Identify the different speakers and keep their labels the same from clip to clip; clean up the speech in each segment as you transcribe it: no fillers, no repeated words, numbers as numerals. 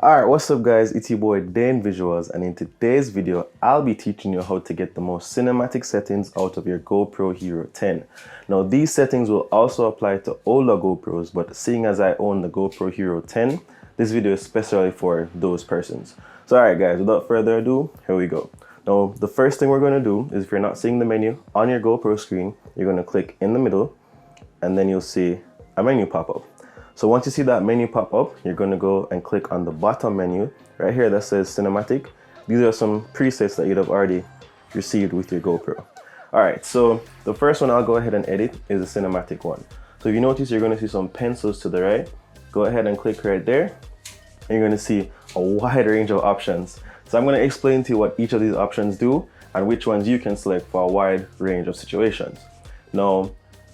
Speaker 1: Alright, what's up guys, it's your boy Dane Visuals, and in today's video I'll be teaching you how to get the most cinematic settings out of your GoPro Hero 10. Now these settings will also apply to older GoPros, but seeing as I own the GoPro Hero 10, this video is especially for those persons. So alright guys, without further ado, here we go. Now the first thing we're going to do is, if you're not seeing the menu on your GoPro screen, you're going to click in the middle and then you'll see a menu pop up. So once you see that menu pop up, you're going to go and click on the bottom menu right here that says cinematic. These are some presets that you'd have already received with your GoPro. Alright, so the first one I'll go ahead and edit is the cinematic one. So if you notice, you're going to see some pencils to the right. Go ahead and click right there and you're going to see a wide range of options. So I'm going to explain to you what each of these options do and which ones you can select for a wide range of situations. Now,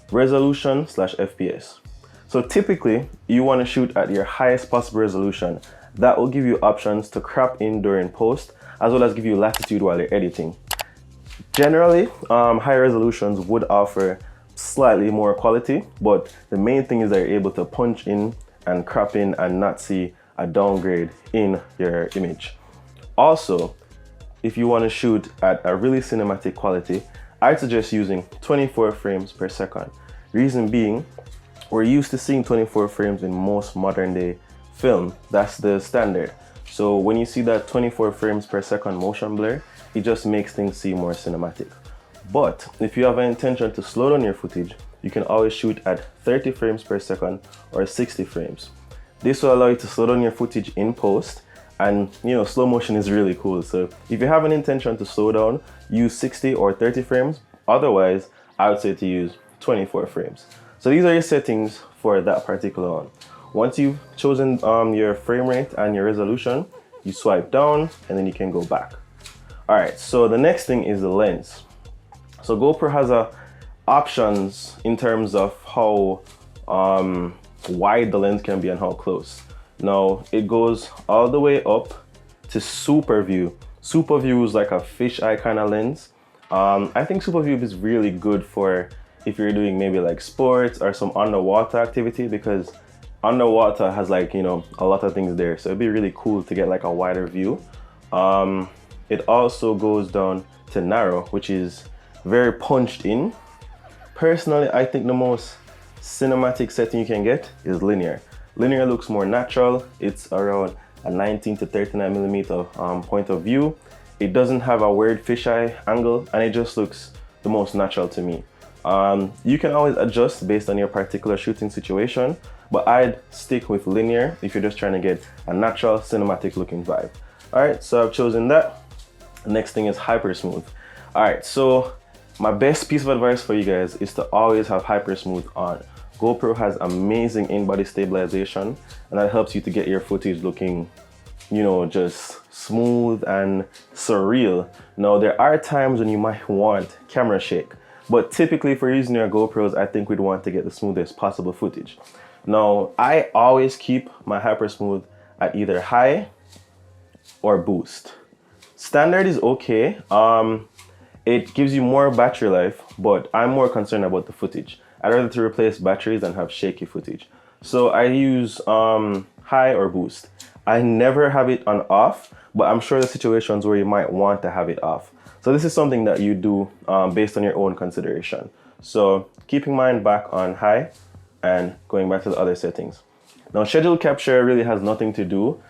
Speaker 1: resolution/FPS. So typically, you want to shoot at your highest possible resolution. That will give you options to crop in during post, as well as give you latitude while you're editing. Generally, higher resolutions would offer slightly more quality, but the main thing is that you're able to punch in and crop in and not see a downgrade in your image. Also, if you want to shoot at a really cinematic quality, I'd suggest using 24 frames per second. Reason being, we're used to seeing 24 frames in most modern day film. That's the standard. So when you see that 24 frames per second motion blur, it just makes things seem more cinematic. But if you have an intention to slow down your footage, you can always shoot at 30 frames per second or 60 frames. This will allow you to slow down your footage in post, and slow motion is really cool. So if you have an intention to slow down, use 60 or 30 frames. Otherwise, I would say to use 24 frames. So these are your settings for that particular one. Once you've chosen your frame rate and your resolution, you swipe down and then you can go back. Alright, so the next thing is the lens. So GoPro has options in terms of how wide the lens can be and how close. Now it goes all the way up to super view. Super view is like a fisheye kind of lens. I think super view is really good for if you're doing maybe like sports or some underwater activity, because underwater has like, a lot of things there. So it'd be really cool to get like a wider view. It also goes down to narrow, which is very punched in. Personally, I think the most cinematic setting you can get is linear. Linear looks more natural. It's around a 19 to 39 millimeter point of view. It doesn't have a weird fisheye angle and it just looks the most natural to me. You can always adjust based on your particular shooting situation, but I'd stick with linear if you're just trying to get a natural cinematic looking vibe. Alright, so I've chosen that. The next thing is hyper smooth. Alright, so my best piece of advice for you guys is to always have hyper smooth on. GoPro has amazing in-body stabilization, and that helps you to get your footage looking, just smooth and surreal. Now, there are times when you might want camera shake, but typically for using your GoPros, I think we'd want to get the smoothest possible footage. Now, I always keep my hyper smooth at either high or boost. Standard is okay. It gives you more battery life, but I'm more concerned about the footage. I'd rather to replace batteries than have shaky footage. So I use high or boost. I never have it on off, but I'm sure there's situations where you might want to have it off. So this is something that you do based on your own consideration. So keeping mine back on high and going back to the other settings. Now, scheduled capture really has nothing to do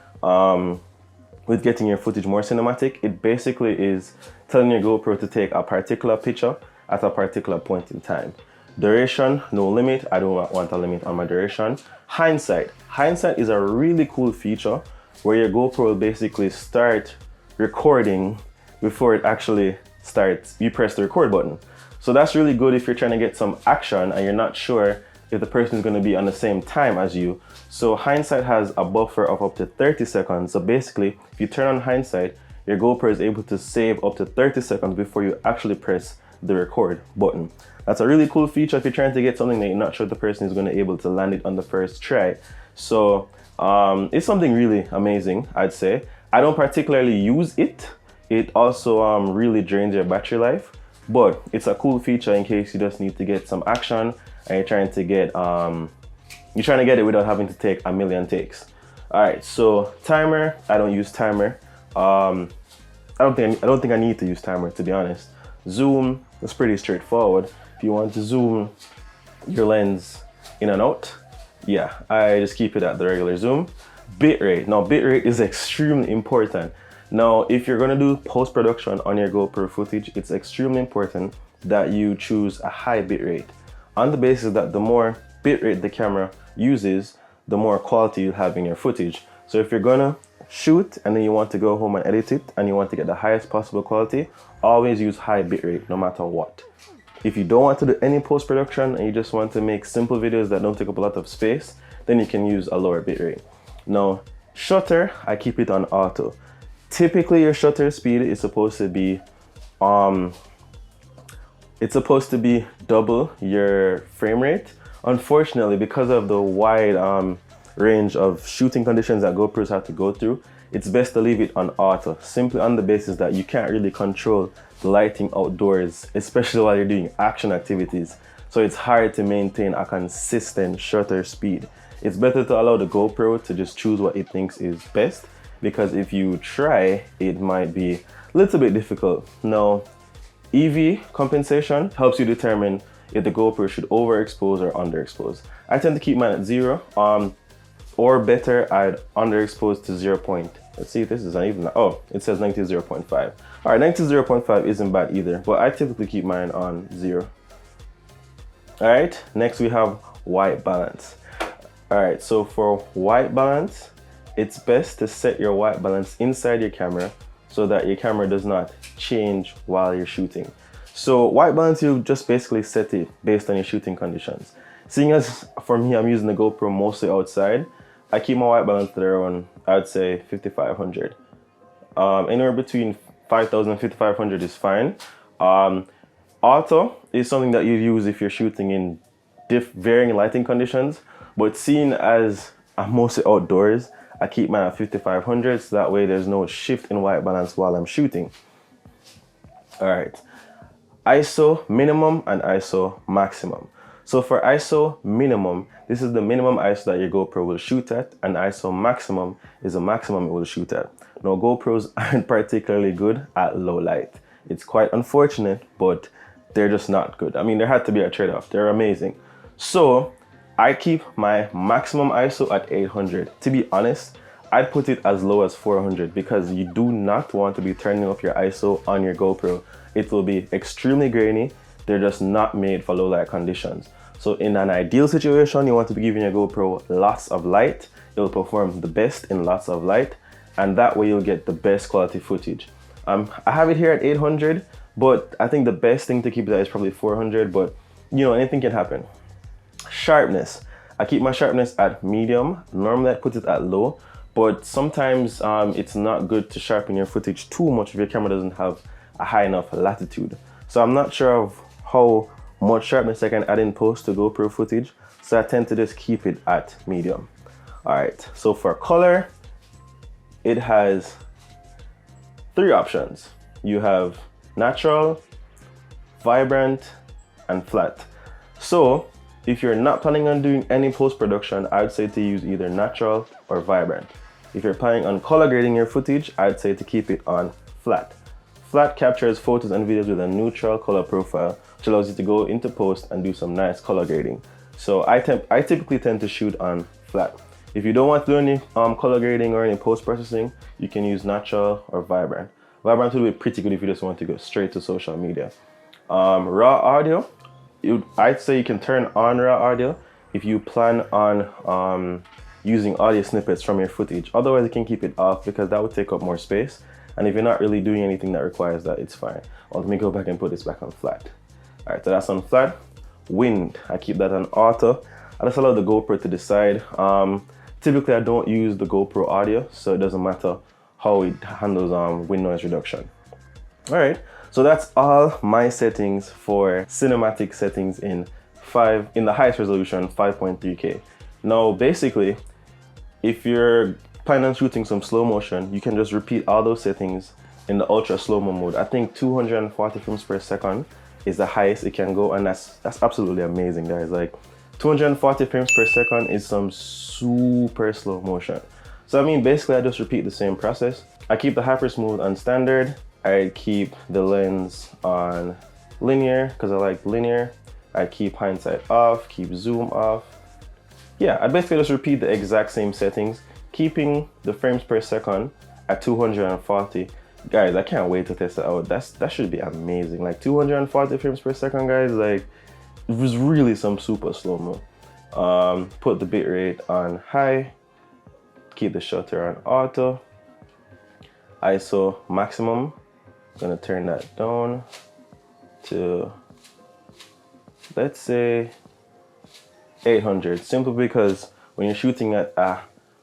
Speaker 1: with getting your footage more cinematic. It basically is telling your GoPro to take a particular picture at a particular point in time. Duration, no limit. I don't want a limit on my duration. Hindsight. Hindsight is a really cool feature where your GoPro will basically start recording before it actually starts. You press the record button. So that's really good if you're trying to get some action and you're not sure if the person is going to be on the same time as you. So Hindsight has a buffer of up to 30 seconds. So basically, if you turn on Hindsight, your GoPro is able to save up to 30 seconds before you actually press the record button. That's a really cool feature if you're trying to get something that you're not sure the person is going to be able to land it on the first try. So it's something really amazing, I'd say. I don't particularly use it. It also really drains your battery life, but it's a cool feature in case you just need to get some action and you're trying to get it without having to take a million takes. All right, so timer, I don't use timer. I don't think I need to use timer, to be honest. Zoom is pretty straightforward. If you want to zoom your lens in and out, yeah, I just keep it at the regular zoom. Bitrate. Now, bitrate is extremely important. Now, if you're gonna do post-production on your GoPro footage, it's extremely important that you choose a high bitrate, on the basis that the more bitrate the camera uses, the more quality you'll have in your footage. So if you're gonna shoot and then you want to go home and edit it and you want to get the highest possible quality, always use high bitrate no matter what. If you don't want to do any post-production and you just want to make simple videos that don't take up a lot of space, then you can use a lower bitrate. Now, shutter, I keep it on auto. Typically your shutter speed is supposed to be double your frame rate. Unfortunately, because of the wide range of shooting conditions that GoPros have to go through, it's best to leave it on auto, simply on the basis that you can't really control the lighting outdoors, especially while you're doing action activities. So it's hard to maintain a consistent shutter speed. It's better to allow the GoPro to just choose what it thinks is best, because if you try, it might be a little bit difficult. Now, Eevee Compensation helps you determine if the GoPro should overexpose or underexpose. I tend to keep mine at 0, or better, I'd underexpose to 0. Let's see if this is uneven. Oh, it says negative 0.5. All right, negative 0.5 isn't bad either, but I typically keep mine on 0. All right, next we have white balance. All right, so for white balance, it's best to set your white balance inside your camera so that your camera does not change while you're shooting. So white balance, you just basically set it based on your shooting conditions. Seeing as for me, I'm using the GoPro mostly outside, I keep my white balance to around, I would say 5500. Anywhere between 5000 and 5500 is fine. Auto is something that you use if you're shooting in varying lighting conditions, but seeing as I'm mostly outdoors, I keep mine at 5500, so that way there's no shift in white balance while I'm shooting. All right, ISO minimum and ISO maximum. So for ISO minimum, this is the minimum ISO that your GoPro will shoot at, and ISO maximum is the maximum it will shoot at. Now, GoPros aren't particularly good at low light. It's quite unfortunate, but they're just not good. I mean, there had to be a trade-off. They're amazing. So I keep my maximum ISO at 800. To be honest, I'd put it as low as 400 because you do not want to be turning off your ISO on your GoPro. It will be extremely grainy. They're just not made for low light conditions. So in an ideal situation, you want to be giving your GoPro lots of light. It will perform the best in lots of light, and that way you'll get the best quality footage. I have it here at 800, but I think the best thing to keep it at is probably 400, but you know, anything can happen. Sharpness. I keep my sharpness at medium. Normally I put it at low, but sometimes it's not good to sharpen your footage too much if your camera doesn't have a high enough latitude. So I'm not sure of how much sharpness I can add in post to GoPro footage, so I tend to just keep it at medium. All right, so for color, it has 3 options. You have natural, vibrant, and flat. So if you're not planning on doing any post-production, I'd say to use either natural or vibrant. If you're planning on color grading your footage, I'd say to keep it on flat. Flat captures photos and videos with a neutral color profile, which allows you to go into post and do some nice color grading. So I typically tend to shoot on flat. If you don't want to do any color grading or any post-processing, you can use natural or vibrant. Vibrant will be pretty good if you just want to go straight to social media. Raw audio, I'd say you can turn on raw audio if you plan on using audio snippets from your footage. Otherwise, you can keep it off because that would take up more space. And if you're not really doing anything that requires that, it's fine. Well, let me go back and put this back on flat. All right, so that's on flat. Wind, I keep that on auto. I just allow the GoPro to decide. Typically, I don't use the GoPro audio, so it doesn't matter how it handles wind noise reduction. All right, so that's all my settings for cinematic settings in the highest resolution, 5.3K. Now, basically, if you're planning on shooting some slow motion, you can just repeat all those settings in the ultra slow-mo mode. I think 240 frames per second is the highest it can go, and that's absolutely amazing, guys. Like 240 frames per second is some super slow motion. So I mean, basically I just repeat the same process. I keep the hyper smooth on standard. I keep the lens on linear because I like linear. I keep hindsight off, keep zoom off. Yeah, I basically just repeat the exact same settings, keeping the frames per second at 240. Guys, I can't wait to test it out. That should be amazing. Like 240 frames per second, guys. Like, it was really some super slow-mo. Put the bitrate on high, keep the shutter on auto. ISO maximum, gonna turn that down to, let's say, 800, simply because when you're shooting at a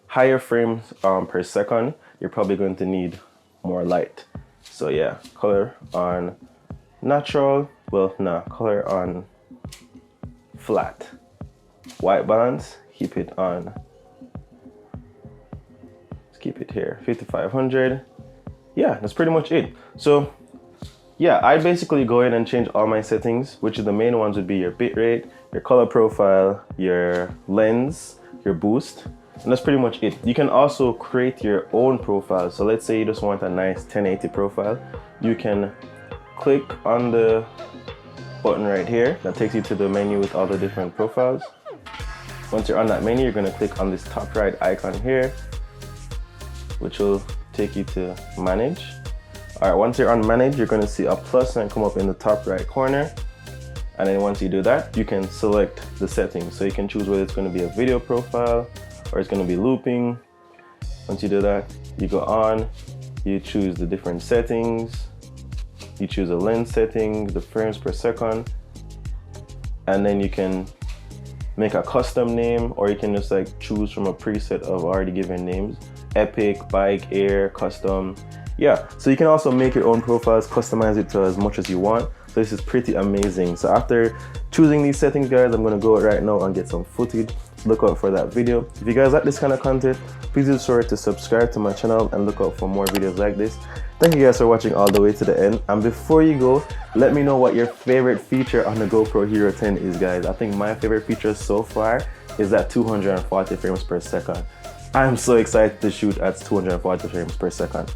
Speaker 1: higher frames per second, you're probably going to need more light. So yeah, color on natural, well, nah, color on flat. White balance, keep it on, let's keep it here, 5500. Yeah, that's pretty much it. So yeah, I basically go in and change all my settings, which is the main ones would be your bitrate, your color profile, your lens, your boost, and that's pretty much it. You can also create your own profile. So let's say you just want a nice 1080 profile. You can click on the button right here that takes you to the menu with all the different profiles. Once you're on that menu, you're gonna click on this top right icon here, which will take you to manage. All right, once you're on manage, you're gonna see a plus sign come up in the top right corner. And then once you do that, you can select the settings. So you can choose whether it's gonna be a video profile or it's gonna be looping. Once you do that, you go on, you choose the different settings. You choose a lens setting, the frames per second, and then you can make a custom name, or you can just like choose from a preset of already given names. Epic, bike, air, custom. Yeah, so you can also make your own profiles, customize it to as much as you want. So this is pretty amazing. So after choosing these settings, guys, I'm gonna go right now and get some footage. Look out for that video. If you guys like this kind of content, please be sure to subscribe to my channel and look out for more videos like this. Thank you guys for watching all the way to the end. And before you go, let me know what your favorite feature on the GoPro Hero 10 is, guys. I think my favorite feature so far is that 240 frames per second. I'm so excited to shoot at 240 frames per second.